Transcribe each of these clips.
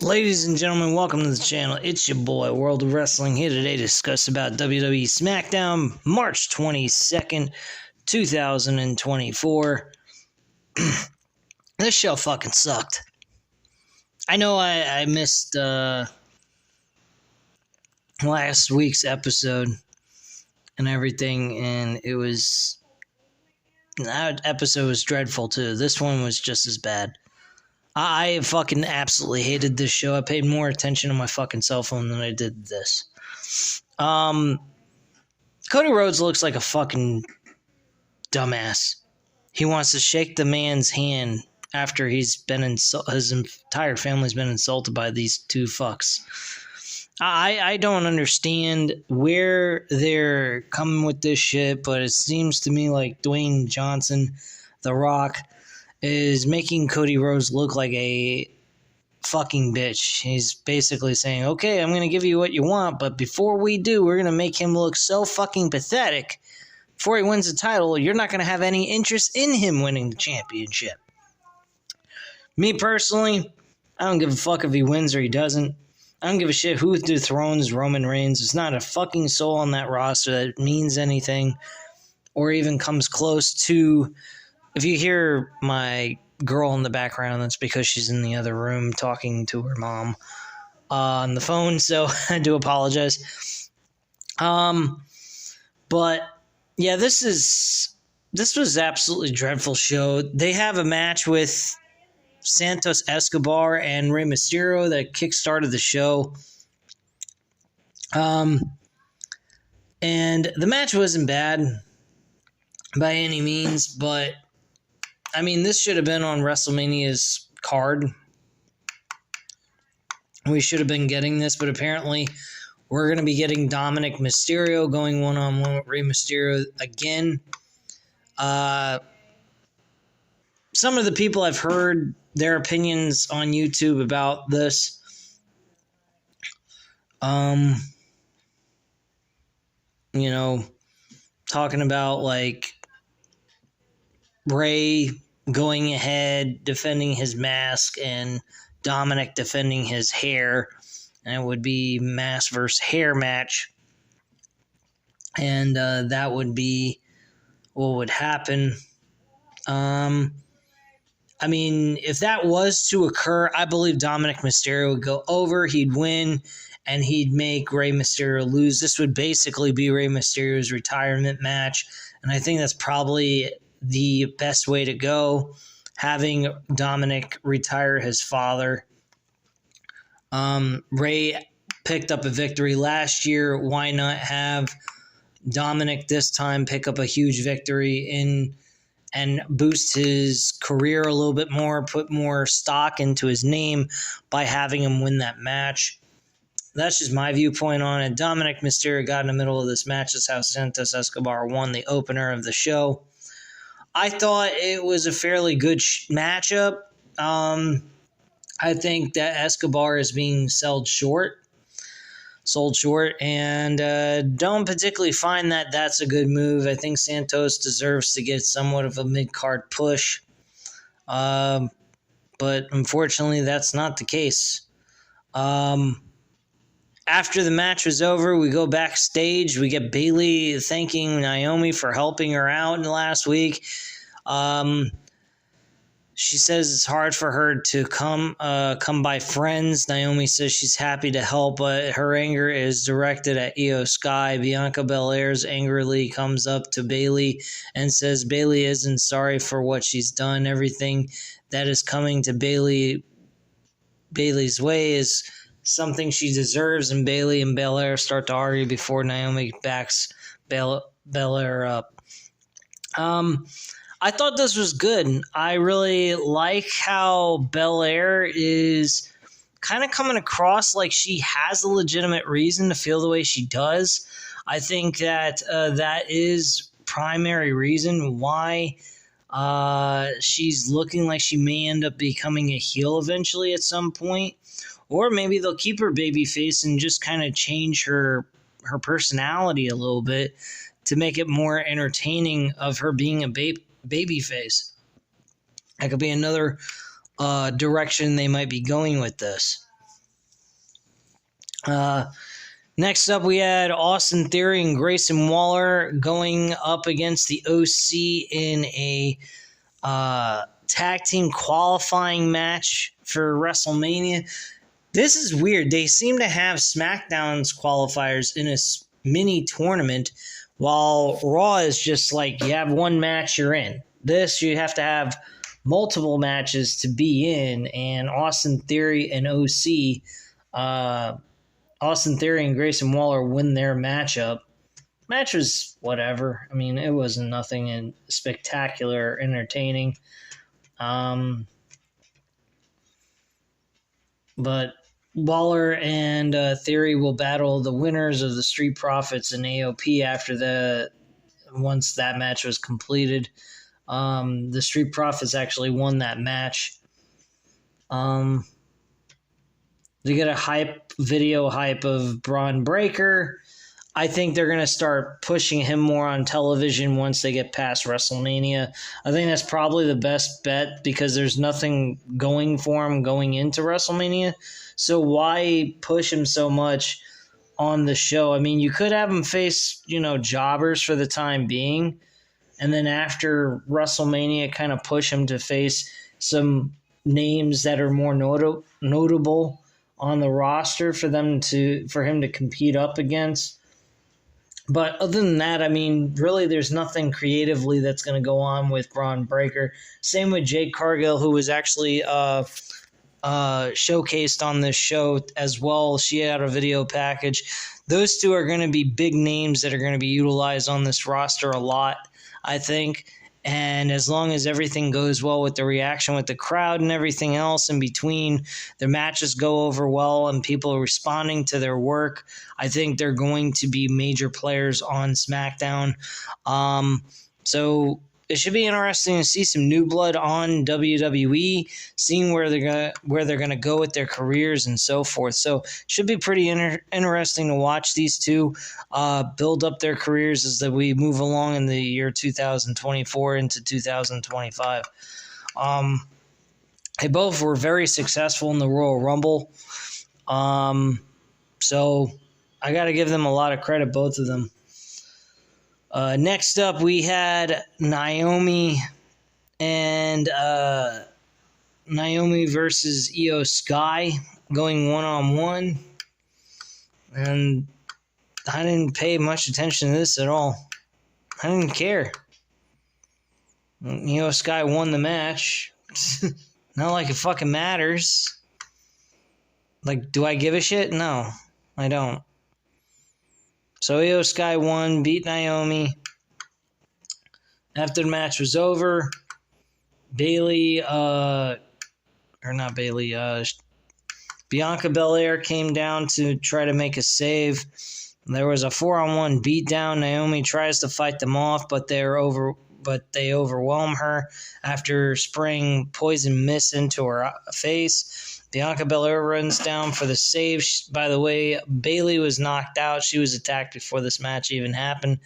Ladies and gentlemen, welcome to the channel. It's your boy, World of Wrestling, here today to discuss about WWE Smackdown, March 22nd, 2024. This show fucking sucked. I know I missed last week's episode and everything, and that episode was dreadful too. This one was just as bad. I fucking absolutely hated this show. I paid more attention to my fucking cell phone than I did this. Cody Rhodes looks like a fucking dumbass. He wants to shake the man's hand after he's been his entire family's been insulted by these two fucks. I don't understand where they're coming with this shit, but it seems to me like Dwayne Johnson, The Rock, is making Cody Rhodes look like a fucking bitch. He's basically saying, okay, I'm going to give you what you want, but before we do, we're going to make him look so fucking pathetic. Before he wins the title, you're not going to have any interest in him winning the championship. Me personally, I don't give a fuck if he wins or he doesn't. I don't give a shit who dethrones Roman Reigns. There's not a fucking soul on that roster that means anything or even comes close to... If you hear my girl in the background, that's because she's in the other room talking to her mom on the phone, so I do apologize. But yeah, this was absolutely dreadful show. They have a match with Santos Escobar and Rey Mysterio that kickstarted the show. And the match wasn't bad by any means, but I mean, this should have been on WrestleMania's card. We should have been getting this, but apparently we're going to be getting Dominic Mysterio going one-on-one with Rey Mysterio again. Some of the people I've heard their opinions on YouTube about this. Talking about like Rey going ahead, defending his mask, and Dominic defending his hair. And it would be mask versus hair match. And that would be what would happen. I mean, if that was to occur, I believe Dominic Mysterio would go over, he'd win, and he'd make Rey Mysterio lose. This would basically be Rey Mysterio's retirement match. And I think that's probably the best way to go, having Dominic retire his father. Rey picked up a victory last year. Why not have Dominic this time pick up a huge victory and boost his career a little bit more, put more stock into his name by having him win that match? That's just my viewpoint on it. Dominic Mysterio got in the middle of this match. That's how Santos Escobar won the opener of the show. I thought it was a fairly good matchup. I think that Escobar is being sold short, and don't particularly find that that's a good move. I think Santos deserves to get somewhat of a mid-card push, but unfortunately that's not the case. After the match was over, we go backstage. We get Bayley thanking Naomi for helping her out in the last week. She says it's hard for her to come by friends. Naomi says she's happy to help, but her anger is directed at Io Sky. Bianca Belair angrily comes up to Bayley and says Bayley isn't sorry for what she's done. Everything that is coming to Bayley's way is something she deserves, and Bayley and Belair start to argue before Naomi backs Belair up. I thought this was good. I really like how Belair is kind of coming across like she has a legitimate reason to feel the way she does. I think that that is primary reason why she's looking like she may end up becoming a heel eventually at some point. Or maybe they'll keep her babyface and just kind of change her personality a little bit to make it more entertaining of her being a babyface. That could be another direction they might be going with this. Next up, we had Austin Theory and Grayson Waller going up against the OC in a tag team qualifying match for WrestleMania. This is weird. They seem to have SmackDown's qualifiers in a mini tournament, while Raw is just like you have one match, you're in. This, you have to have multiple matches to be in, and Austin Theory and OC, Austin Theory and Grayson Waller win their matchup. Match was whatever. I mean, it was nothing in spectacular, entertaining. But Waller and Theory will battle the winners of the Street Profits and AOP once that match was completed. The Street Profits actually won that match. They get a video hype of Braun Breaker. I think they're going to start pushing him more on television once they get past WrestleMania. I think that's probably the best bet because there's nothing going for him going into WrestleMania. So why push him so much on the show? I mean, you could have him face, jobbers for the time being, and then after WrestleMania kind of push him to face some names that are more notable on the roster for him to compete up against. But other than that, I mean, really there's nothing creatively that's going to go on with Braun Breaker. Same with Jade Cargill, who was actually showcased on this show as well. She had a video package. Those two are going to be big names that are going to be utilized on this roster a lot, I think. And as long as everything goes well with the reaction with the crowd and everything else in between, their matches go over well and people are responding to their work, I think they're going to be major players on SmackDown. So it should be interesting to see some new blood on WWE, seeing where they're gonna go with their careers and so forth. So it should be pretty interesting to watch these two build up their careers as we move along in the year 2024 into 2025. They both were very successful in the Royal Rumble, so I got to give them a lot of credit, both of them. Next up, we had Naomi versus Io Sky going one-on-one. And I didn't pay much attention to this at all. I didn't care. Io Sky won the match. Not like it fucking matters. Like, do I give a shit? No, I don't. So Io Sky won, beat Naomi. After the match was over, Bianca Belair came down to try to make a save. There was a 4-on-1 beatdown. Naomi tries to fight them off, but they overwhelm her after spraying poison mist into her face. Bianca Belair runs down for the save. By the way, Bayley was knocked out. She was attacked before this match even happened.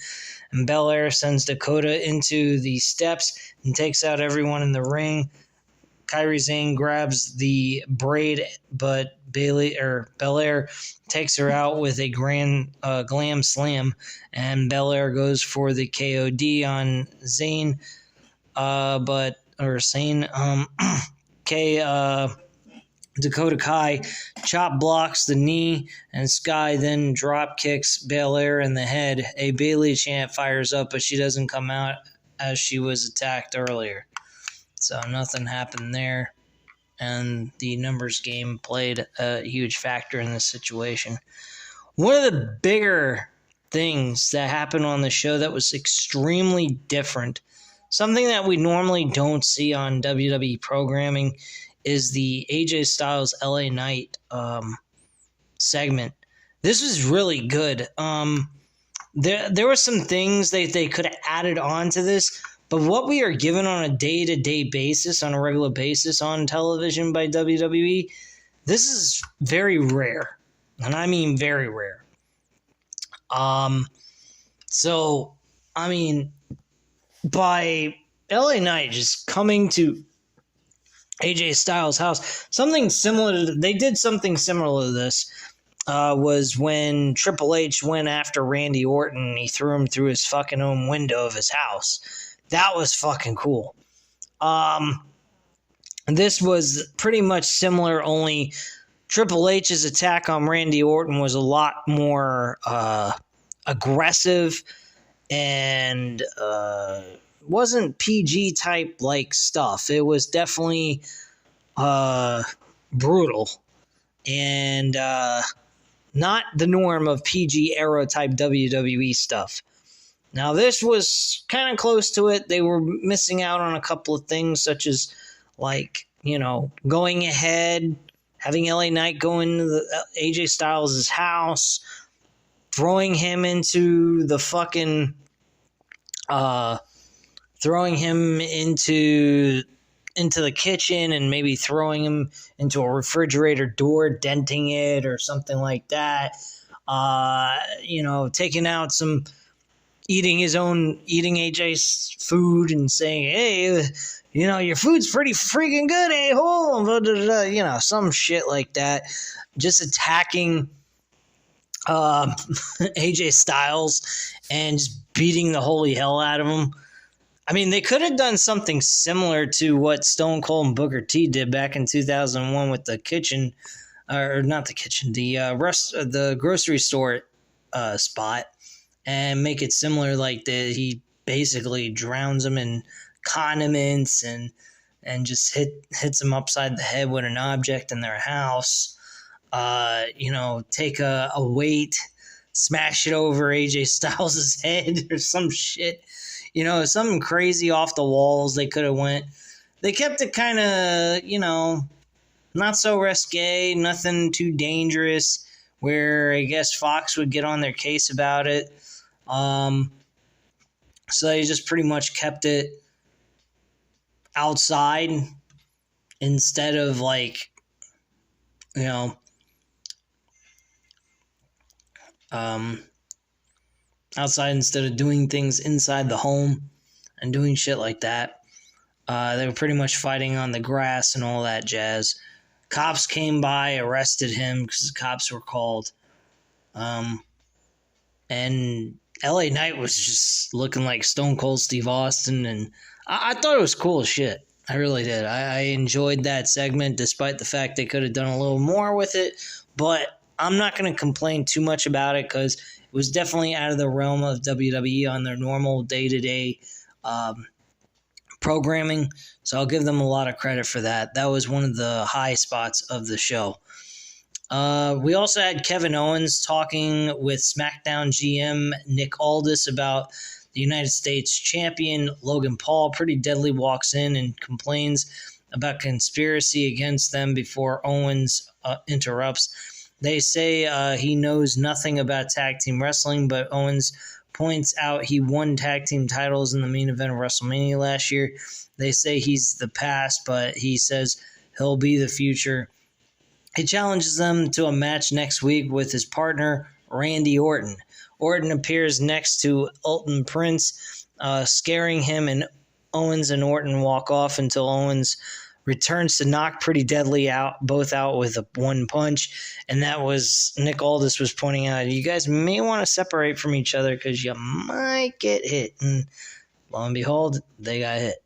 And Belair sends Dakota into the steps and takes out everyone in the ring. Kairi Sane grabs the braid, but Belair takes her out with a glam slam, and Belair goes for the KOD on Sane. Dakota Kai chop blocks the knee, and Sky then drop kicks Belair in the head. A Bayley chant fires up, but she doesn't come out as she was attacked earlier. So nothing happened there, and the numbers game played a huge factor in this situation. One of the bigger things that happened on the show that was extremely different, something that we normally don't see on WWE programming, is the AJ Styles LA Knight segment. This was really good. There were some things they could have added on to this, but what we are given on a day-to-day basis, on a regular basis on television by WWE, this is very rare. And I mean very rare. So, I mean, by LA Knight just coming to AJ Styles' house, they did something similar to this was when Triple H went after Randy Orton and he threw him through his fucking own window of his house. That was fucking cool. This was pretty much similar, only Triple H's attack on Randy Orton was a lot more aggressive and wasn't PG type like stuff. It was definitely brutal and not the norm of PG era type WWE stuff. Now, this was kind of close to it. They were missing out on a couple of things, such as, like, going ahead, having LA Knight go into AJ Styles' house, throwing him into the fucking, throwing him into the kitchen and maybe throwing him into a refrigerator door, denting it or something like that. Taking out eating AJ's food and saying, hey, your food's pretty freaking good, a-hole, some shit like that. Just attacking AJ Styles and just beating the holy hell out of him. I mean, they could have done something similar to what Stone Cold and Booker T did back in 2001 with the kitchen, or not the kitchen, the grocery store spot, and make it similar, like he basically drowns them in condiments and just hits them upside the head with an object in their house. Take a weight, smash it over AJ Styles' head or some shit. Something crazy off the walls they could have went. They kept it kind of, not so risque, nothing too dangerous, where I guess Fox would get on their case about it. So they just pretty much kept it outside instead of outside instead of doing things inside the home and doing shit like that. They were pretty much fighting on the grass and all that jazz. Cops came by, arrested him because the cops were called. And LA Knight was just looking like Stone Cold Steve Austin, and I thought it was cool as shit. I really did. I enjoyed that segment, despite the fact they could have done a little more with it, but I'm not going to complain too much about it because it was definitely out of the realm of WWE on their normal day-to-day programming, so I'll give them a lot of credit for that. That was one of the high spots of the show. We also had Kevin Owens talking with SmackDown GM Nick Aldis about the United States champion Logan Paul. Pretty Deadly walks in and complains about conspiracy against them before Owens interrupts. They say he knows nothing about tag team wrestling, but Owens points out he won tag team titles in the main event of WrestleMania last year. They say he's the past, but he says he'll be the future. He challenges them to a match next week with his partner, Randy Orton. Orton appears next to Elton Prince, scaring him, and Owens and Orton walk off until Owens returns to knock Pretty Deadly both out with a one punch. And that was, Nick Aldis was pointing out, you guys may want to separate from each other because you might get hit. And lo and behold, they got hit.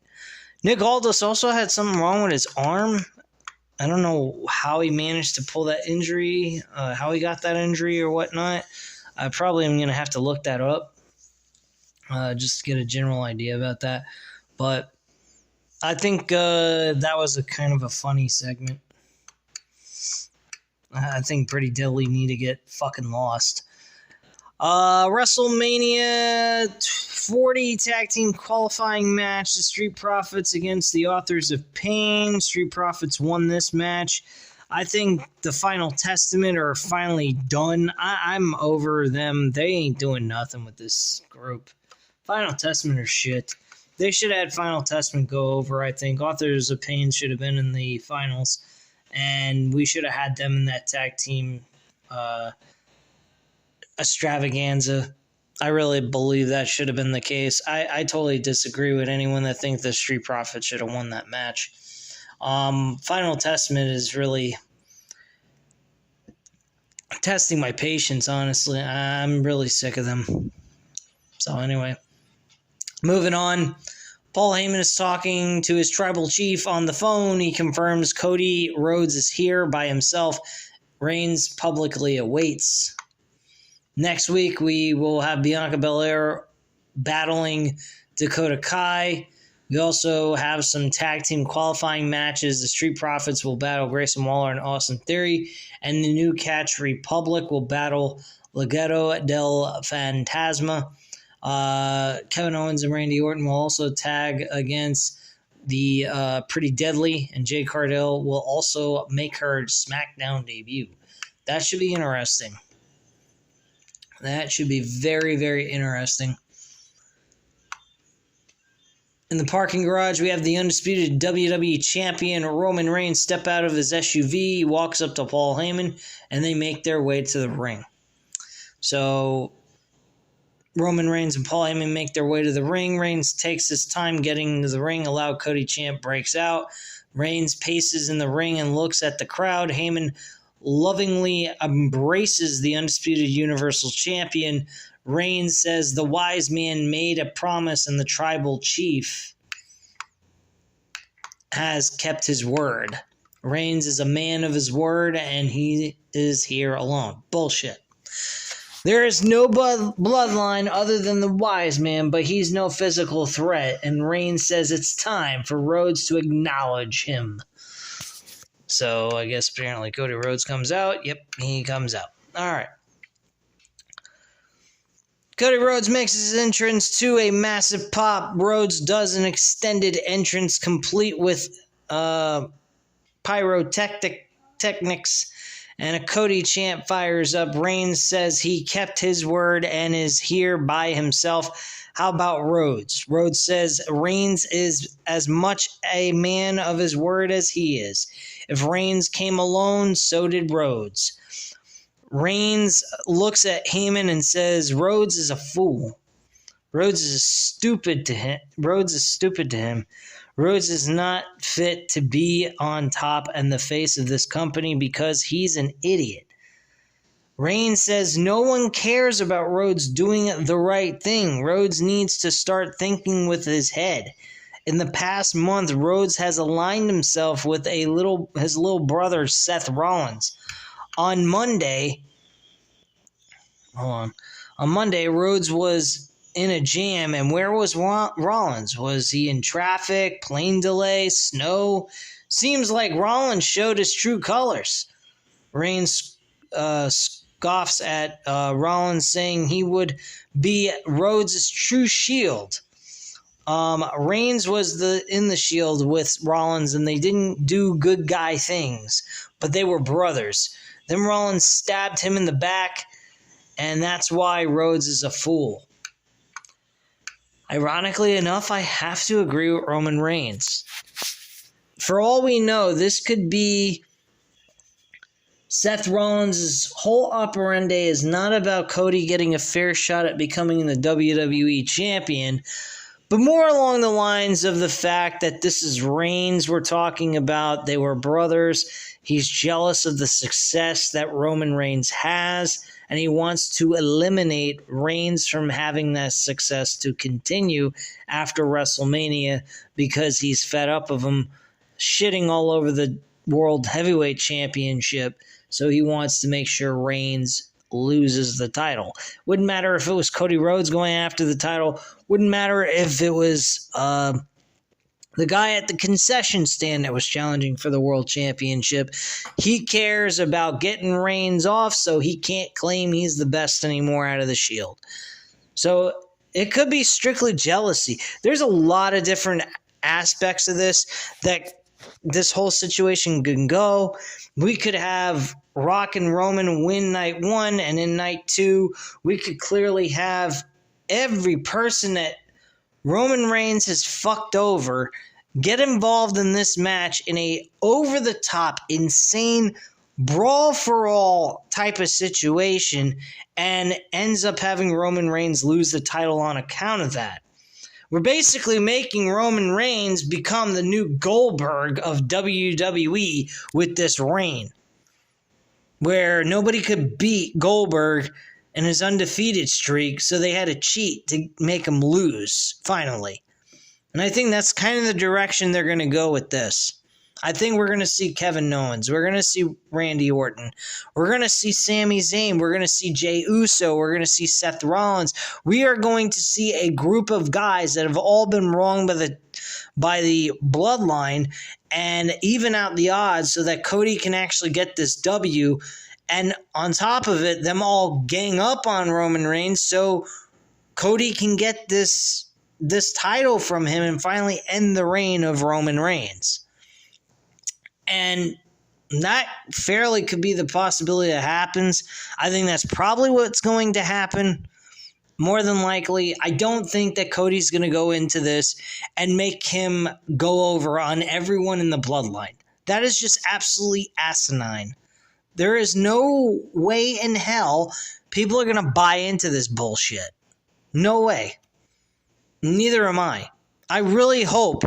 Nick Aldis also had something wrong with his arm. I don't know how he managed to pull that injury, how he got that injury or whatnot. I probably am going to have to look that up just to get a general idea about that. But I think that was a kind of a funny segment. I think Pretty Deadly need to get fucking lost. WrestleMania 40 tag team qualifying match. The Street Profits against the Authors of Pain. Street Profits won this match. I think the Final Testament are finally done. I'm over them. They ain't doing nothing with this group. Final Testament are shit. They should have had Final Testament go over, I think. Authors of Pain should have been in the finals. And we should have had them in that tag team extravaganza. I really believe that should have been the case. I totally disagree with anyone that thinks the Street Profits should have won that match. Final Testament is really testing my patience, honestly. I'm really sick of them. So anyway, moving on. Paul Heyman is talking to his tribal chief on the phone. He confirms Cody Rhodes is here by himself. Reigns publicly awaits. Next week, we will have Bianca Belair battling Dakota Kai. We also have some tag team qualifying matches. The Street Profits will battle Grayson Waller and Austin Theory. And the New Catch Republic will battle Legado del Fantasma. Kevin Owens and Randy Orton will also tag against the Pretty Deadly, and Jade Cargill will also make her Smackdown debut. That should be interesting. That should be very, very interesting. In the parking garage, we have the undisputed WWE Champion Roman Reigns step out of his SUV. He walks up to Paul Heyman, and they make their way to the ring. So Roman Reigns and Paul Heyman make their way to the ring. Reigns takes his time getting to the ring. A loud Cody chant breaks out. Reigns paces in the ring and looks at the crowd. Heyman lovingly embraces the undisputed Universal Champion. Reigns says the wise man made a promise and the tribal chief has kept his word. Reigns is a man of his word and he is here alone. Bullshit. There is no bloodline other than the wise man, but he's no physical threat, and Reigns says it's time for Rhodes to acknowledge him. So I guess apparently Cody Rhodes comes out. Yep, he comes out. All right. Cody Rhodes makes his entrance to a massive pop. Rhodes does an extended entrance complete with pyrotechnics, and a Cody chant fires up. Reigns says he kept his word and is here by himself. How about Rhodes? Rhodes says Reigns is as much a man of his word as he is. If Reigns came alone, so did Rhodes. Reigns looks at Heyman and says Rhodes is a fool. Rhodes is stupid to him. Rhodes is not fit to be on top and the face of this company because he's an idiot. Reigns says no one cares about Rhodes doing the right thing. Rhodes needs to start thinking with his head. In the past month, Rhodes has aligned himself with his little brother, Seth Rollins. On Monday, Rhodes was in a jam, and where was Rollins? Was he in traffic, plane delay, snow? Seems like Rollins showed his true colors. Reigns scoffs at Rollins, saying he would be Rhodes' true shield. Reigns was in the Shield with Rollins, and they didn't do good guy things, but they were brothers. Then Rollins stabbed him in the back, and that's why Rhodes is a fool. Ironically enough, I have to agree with Roman Reigns. For all we know, this could be Seth Rollins' whole operandi is not about Cody getting a fair shot at becoming the WWE champion, but more along the lines of the fact that this is Reigns we're talking about. They were brothers. He's jealous of the success that Roman Reigns has, and he wants to eliminate Reigns from having that success to continue after WrestleMania because he's fed up of him shitting all over the World Heavyweight Championship, so he wants to make sure Reigns loses the title. Wouldn't matter if it was Cody Rhodes going after the title. Wouldn't matter if it was the guy at the concession stand that was challenging for the World Championship. He cares about getting Reigns off so he can't claim he's the best anymore out of the Shield. So it could be strictly jealousy. There's a lot of different aspects of this that this whole situation can go. We could have Rock and Roman win night 1, and in night 2, we could clearly have every person that Roman Reigns has fucked over get involved in this match in a over-the-top, insane, brawl-for-all type of situation, and ends up having Roman Reigns lose the title on account of that. We're basically making Roman Reigns become the new Goldberg of WWE with this reign. where nobody could beat Goldberg in his undefeated streak, so they had to cheat to make him lose, finally. And I think that's kind of the direction they're going to go with this. I think we're going to see Kevin Owens. We're going to see Randy Orton. We're going to see Sami Zayn. We're going to see Jey Uso. We're going to see Seth Rollins. We are going to see a group of guys that have all been wronged by the bloodline and even out the odds so that Cody can actually get this W. And on top of it, them all gang up on Roman Reigns so Cody can get this title from him and finally end the reign of Roman Reigns. And that fairly could be the possibility that happens. I think that's probably what's going to happen. More than likely, I don't think that Cody's going to go into this and make him go over on everyone in the bloodline. That is just absolutely asinine. There is no way in hell people are going to buy into this bullshit. No way. Neither am I. I really hope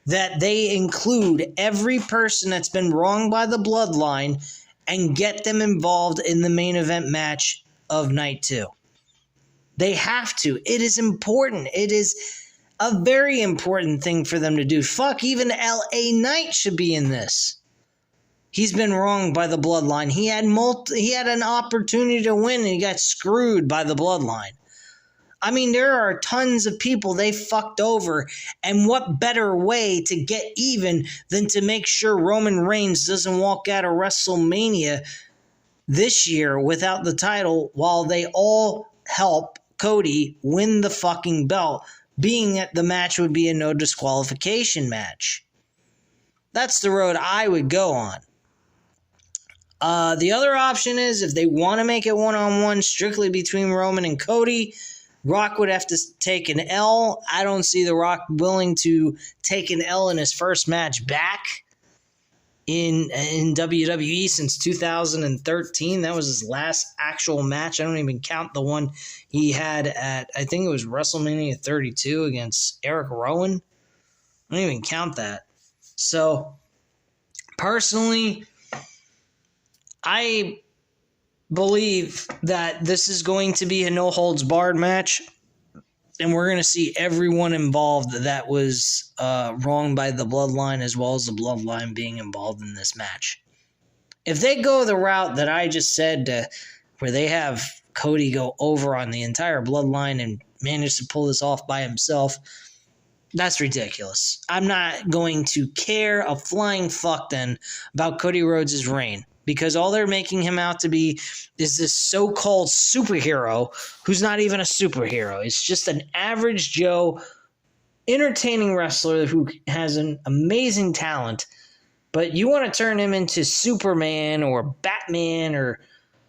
that they include every person that's been wronged by the bloodline and get them involved in the main event match of night 2. They have to. It is important. It is a very important thing for them to do. Fuck, even LA Knight should be in this. He's been wronged by the bloodline. He had an opportunity to win and he got screwed by the bloodline. I mean, there are tons of people they fucked over, and what better way to get even than to make sure Roman Reigns doesn't walk out of WrestleMania this year without the title while they all help Cody win the fucking belt, being that the match would be a no disqualification match. That's the road I would go on. The other option is if they want to make it one-on-one strictly between Roman and Cody, Rock would have to take an L. I don't see The Rock willing to take an L in his first match back in WWE since 2013. That was his last actual match. I don't even count the one he had at, I think it was WrestleMania 32 against Eric Rowan. I don't even count that. So, personally, I believe that this is going to be a no-holds-barred match, and we're going to see everyone involved that was wronged by the bloodline as well as the bloodline being involved in this match. If they go the route that I just said, where they have Cody go over on the entire bloodline and manage to pull this off by himself, that's ridiculous. I'm not going to care a flying fuck then about Cody Rhodes' reign, because all they're making him out to be is this so-called superhero who's not even a superhero. It's just an average Joe, entertaining wrestler who has an amazing talent, but you want to turn him into Superman or Batman or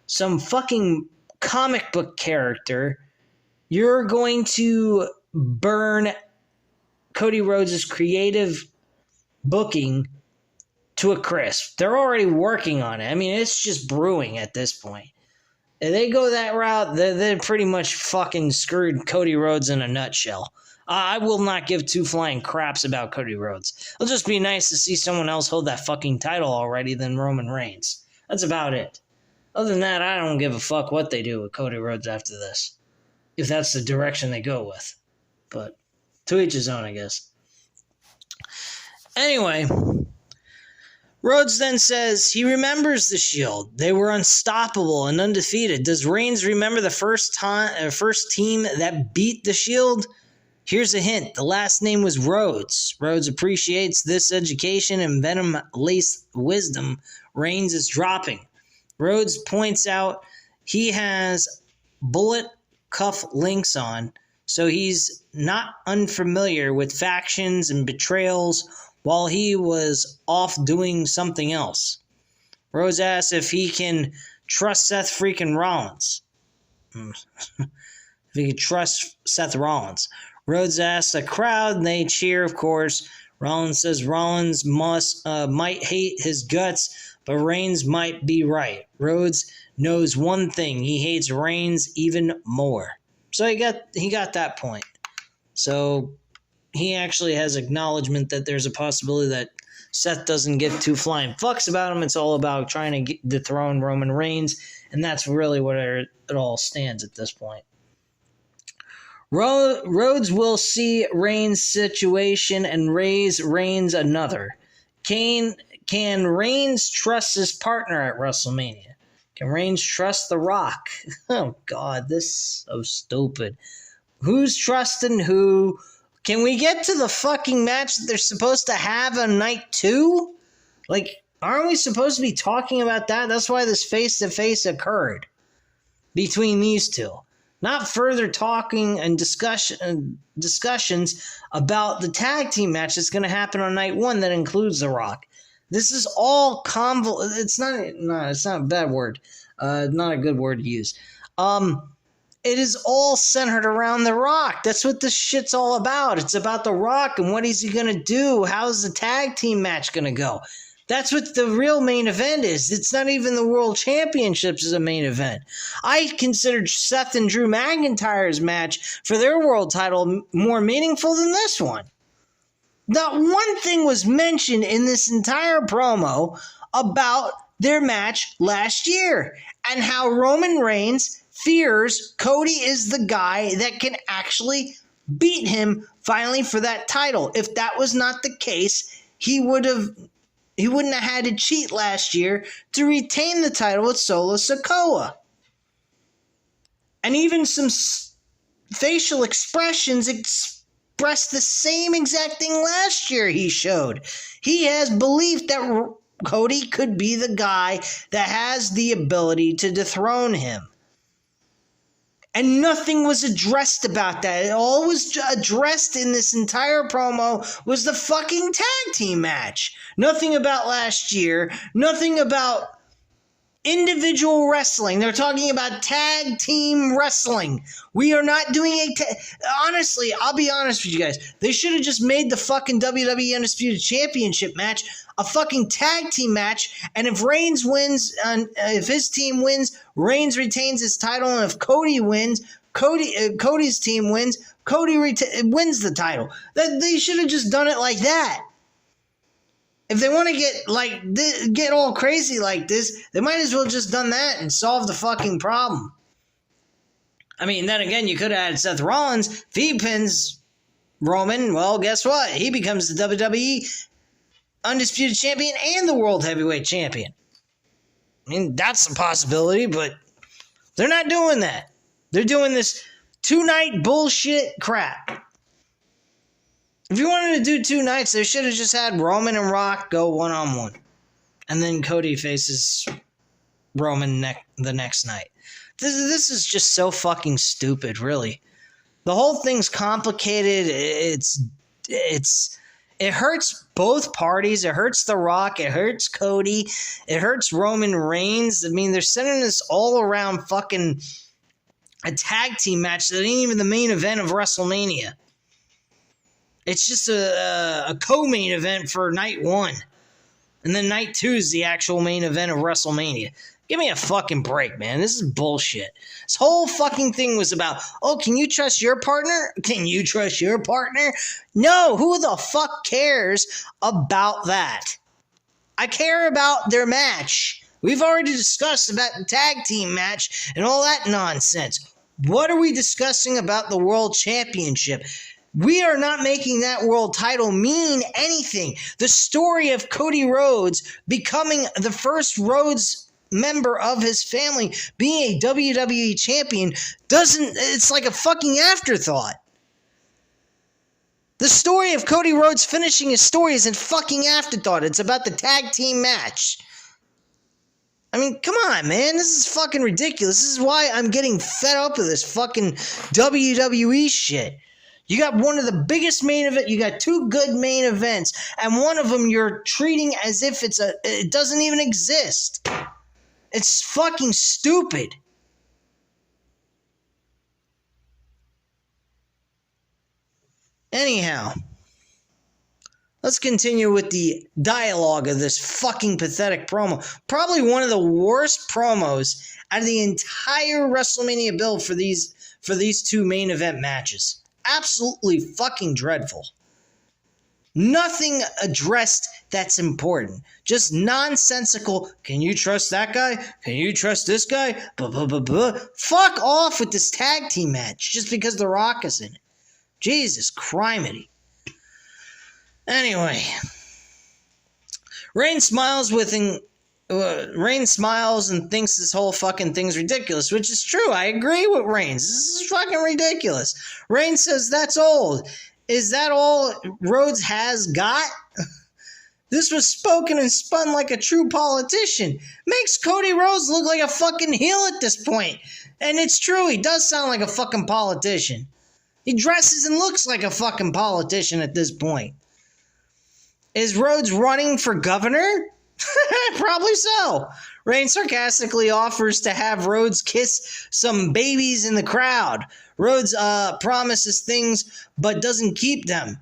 some fucking comic book character, you're going to burn Cody Rhodes' creative booking to a crisp. They're already working on it. I mean, it's just brewing at this point. If they go that route, they're pretty much fucking screwed Cody Rhodes in a nutshell. I will not give two flying craps about Cody Rhodes. It'll just be nice to see someone else hold that fucking title already than Roman Reigns. That's about it. Other than that, I don't give a fuck what they do with Cody Rhodes after this, if that's the direction they go with. But to each his own, I guess. Anyway, Rhodes then says he remembers the Shield. They were unstoppable and undefeated. Does Reigns remember the first team that beat the Shield? Here's a hint. The last name was Rhodes. Rhodes appreciates this education and venom-laced wisdom Reigns is dropping. Rhodes points out he has bullet cuff links on, so he's not unfamiliar with factions and betrayals while he was off doing something else. Rhodes asks if he can trust Seth freaking Rollins. If he can trust Seth Rollins. Rhodes asks the crowd, and they cheer, of course. Rollins says Rollins might hate his guts, but Reigns might be right. Rhodes knows one thing. He hates Reigns even more. So he got that point. So he actually has acknowledgement that there's a possibility that Seth doesn't give two flying fucks about him. It's all about trying to dethrone Roman Reigns, and that's really where it all stands at this point. Rhodes will see Reigns' situation and raise Reigns another. Can Reigns trust his partner at WrestleMania? Can Reigns trust The Rock? Oh, God, this is so stupid. Who's trusting who? Can we get to the fucking match that they're supposed to have on night 2? Like, aren't we supposed to be talking about that? That's why this face-to-face occurred between these two. Not further talking and discussions about the tag team match that's going to happen on night 1 that includes The Rock. This is all it's not a bad word. Not a good word to use. It is all centered around The Rock. That's what this shit's all about. It's about The Rock and what is he going to do? How's the tag team match going to go? That's what the real main event is. It's not even the World Championships as a main event. I considered Seth and Drew McIntyre's match for their world title more meaningful than this one. Not one thing was mentioned in this entire promo about their match last year and how Roman Reigns fears Cody is the guy that can actually beat him finally for that title. If that was not the case, he wouldn't have had to cheat last year to retain the title with Solo Sikoa. And even some facial expressions expressed the same exact thing last year he showed. He has belief that Cody could be the guy that has the ability to dethrone him. And nothing was addressed about that. All was addressed in this entire promo was the fucking tag team match. Nothing about last year. Nothing about individual wrestling. They're talking about tag team wrestling. We are not doing honestly, I'll be honest with you guys. They should have just made the fucking WWE Undisputed Championship match a fucking tag team match. And if Reigns wins, if his team wins, Reigns retains his title. And if Cody wins, Cody's team wins, Cody wins the title. They should have just done it like that. If they want to get all crazy like this, they might as well just done that and solve the fucking problem. I mean, then again, you could have had Seth Rollins. If he pins Roman, well, guess what? He becomes the WWE Undisputed Champion and the World Heavyweight Champion. I mean, that's a possibility, but they're not doing that. They're doing this 2-night bullshit crap. If you wanted to do 2 nights, they should have just had Roman and Rock go one-on-one. And then Cody faces Roman the next night. This is just so fucking stupid, really. The whole thing's complicated. It hurts both parties. It hurts The Rock. It hurts Cody. It hurts Roman Reigns. I mean, they're sending this all around fucking a tag team match that ain't even the main event of WrestleMania. It's just a co-main event for night 1. And then night 2 is the actual main event of WrestleMania. Give me a fucking break, man. This is bullshit. This whole fucking thing was about, oh, can you trust your partner? Can you trust your partner? No, who the fuck cares about that? I care about their match. We've already discussed about the tag team match and all that nonsense. What are we discussing about the World Championship? We are not making that world title mean anything. The story of Cody Rhodes becoming the first Rhodes member of his family, being a WWE champion, it's like a fucking afterthought. The story of Cody Rhodes finishing his story is a fucking afterthought. It's about the tag team match. I mean, come on, man. This is fucking ridiculous. This is why I'm getting fed up with this fucking WWE shit. You got one of the biggest main events. You got 2 good main events, and one of them you're treating as if it doesn't even exist. It's fucking stupid. Anyhow, let's continue with the dialogue of this fucking pathetic promo. Probably one of the worst promos out of the entire WrestleMania build for these 2 main event matches. Absolutely fucking dreadful. Nothing addressed that's important. Just nonsensical, can you trust that guy? Can you trust this guy? Fuck off with this tag team match just because The Rock is in it. Jesus criminy. Anyway, Reigns smiles and thinks this whole fucking thing's ridiculous, which is true. I agree with Reigns. This is fucking ridiculous. Reigns says that's old. Is that all Rhodes has got? This was spoken and spun like a true politician. Makes Cody Rhodes look like a fucking heel at this point. And it's true, he does sound like a fucking politician. He dresses and looks like a fucking politician at this point. Is Rhodes running for governor? Probably so. Reigns sarcastically offers to have Rhodes kiss some babies in the crowd. Rhodes promises things but doesn't keep them.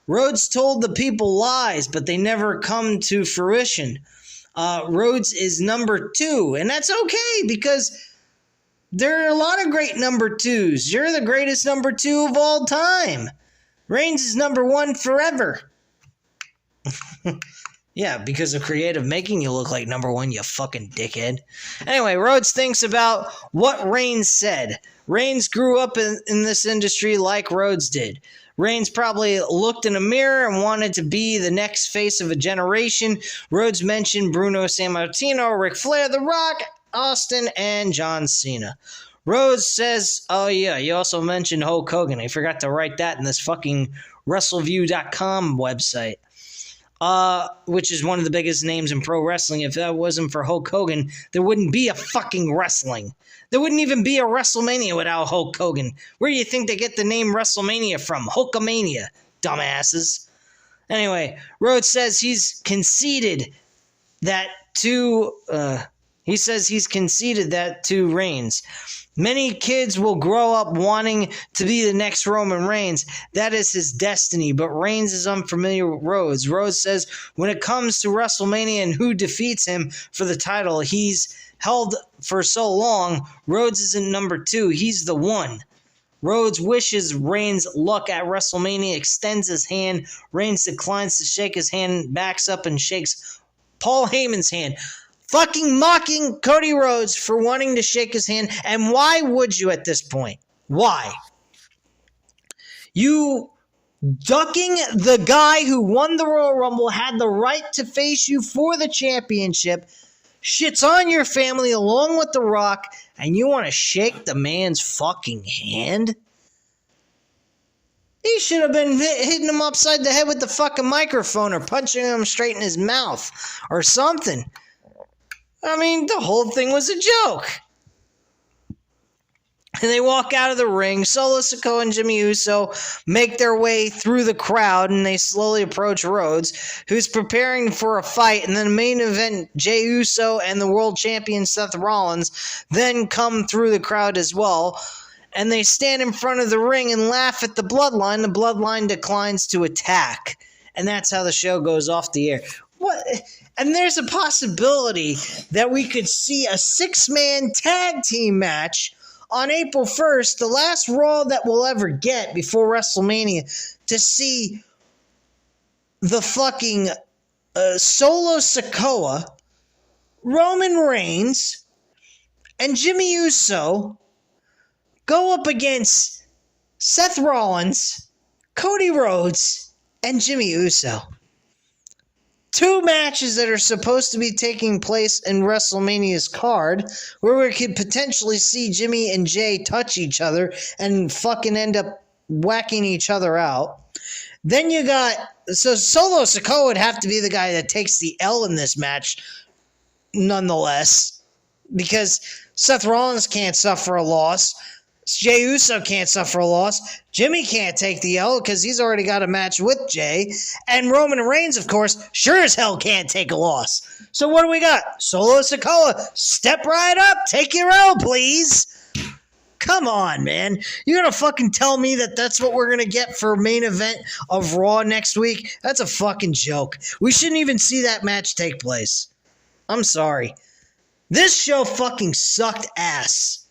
Rhodes told the people lies, but they never come to fruition. Rhodes is number 2, and that's okay because there are a lot of great number 2s. You're the greatest number 2 of all time. Reigns is number 1 forever. Yeah, because of creative making you look like number 1, you fucking dickhead. Anyway, Rhodes thinks about what Reigns said. Reigns grew up in this industry like Rhodes did. Reigns probably looked in a mirror and wanted to be the next face of a generation. Rhodes mentioned Bruno Sammartino, Ric Flair, The Rock, Austin, and John Cena. Rhodes says, oh yeah, you also mentioned Hulk Hogan. I forgot to write that in this fucking WrestleView.com website. Which is one of the biggest names in pro wrestling. If that wasn't for Hulk Hogan, there wouldn't be a fucking wrestling. There wouldn't even be a WrestleMania without Hulk Hogan. Where do you think they get the name WrestleMania from? Hulkamania, dumbasses. Anyway, Rhodes says he's conceded that to Reigns. Many kids will grow up wanting to be the next Roman Reigns. That is his destiny, but Reigns is unfamiliar with Rhodes. Rhodes says when it comes to WrestleMania and who defeats him for the title he's held for so long, Rhodes isn't number 2, he's the 1. Rhodes wishes Reigns luck at WrestleMania, extends his hand. Reigns declines to shake his hand, backs up and shakes Paul Heyman's hand. Fucking mocking Cody Rhodes for wanting to shake his hand. And why would you at this point? Why? You ducking the guy who won the Royal Rumble, had the right to face you for the championship, shits on your family along with The Rock, and you want to shake the man's fucking hand? He should have been hitting him upside the head with the fucking microphone or punching him straight in his mouth or something. I mean, the whole thing was a joke. And they walk out of the ring. Solo Sikoa and Jimmy Uso make their way through the crowd, and they slowly approach Rhodes, who's preparing for a fight. And then the main event, Jey Uso and the world champion Seth Rollins then come through the crowd as well. And they stand in front of the ring and laugh at the Bloodline. The Bloodline declines to attack. And that's how the show goes off the air. What? And there's a possibility that we could see a 6-man tag team match on April 1st, the last Raw that we'll ever get before WrestleMania, to see the fucking Solo Sikoa, Roman Reigns, and Jimmy Uso go up against Seth Rollins, Cody Rhodes, and Jimmy Uso. 2 matches that are supposed to be taking place in WrestleMania's card, where we could potentially see Jimmy and Jay touch each other and fucking end up whacking each other out. Then you got, so Solo Sikoa would have to be the guy that takes the L in this match, nonetheless, because Seth Rollins can't suffer a loss. Jey Uso can't suffer a loss. Jimmy can't take the L because he's already got a match with Jay. And Roman Reigns, of course, sure as hell can't take a loss. So what do we got? Solo Sikoa, step right up. Take your L, please. Come on, man. You're going to fucking tell me that that's what we're going to get for main event of Raw next week? That's a fucking joke. We shouldn't even see that match take place. I'm sorry. This show fucking sucked ass.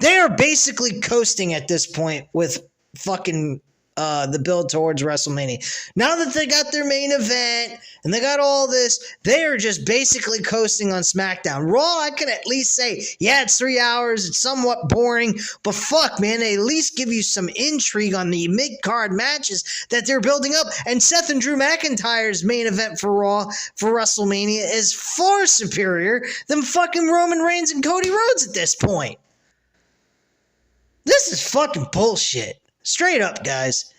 They are basically coasting at this point with fucking the build towards WrestleMania. Now that they got their main event and they got all this, they are just basically coasting on SmackDown. Raw, I can at least say, yeah, it's 3 hours, it's somewhat boring, but fuck, man, they at least give you some intrigue on the mid-card matches that they're building up. And Seth and Drew McIntyre's main event for Raw for WrestleMania is far superior than fucking Roman Reigns and Cody Rhodes at this point. This is fucking bullshit. Straight up, guys.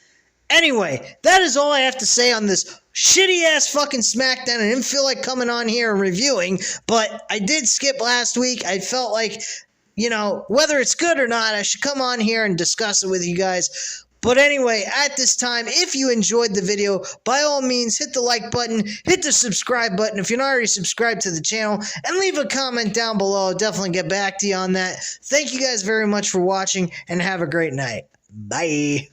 Anyway, that is all I have to say on this shitty-ass fucking SmackDown. I didn't feel like coming on here and reviewing, but I did skip last week. I felt like, you know, whether it's good or not, I should come on here and discuss it with you guys. But anyway, at this time, if you enjoyed the video, by all means, hit the like button, hit the subscribe button if you're not already subscribed to the channel, and leave a comment down below. I'll definitely get back to you on that. Thank you guys very much for watching, and have a great night. Bye.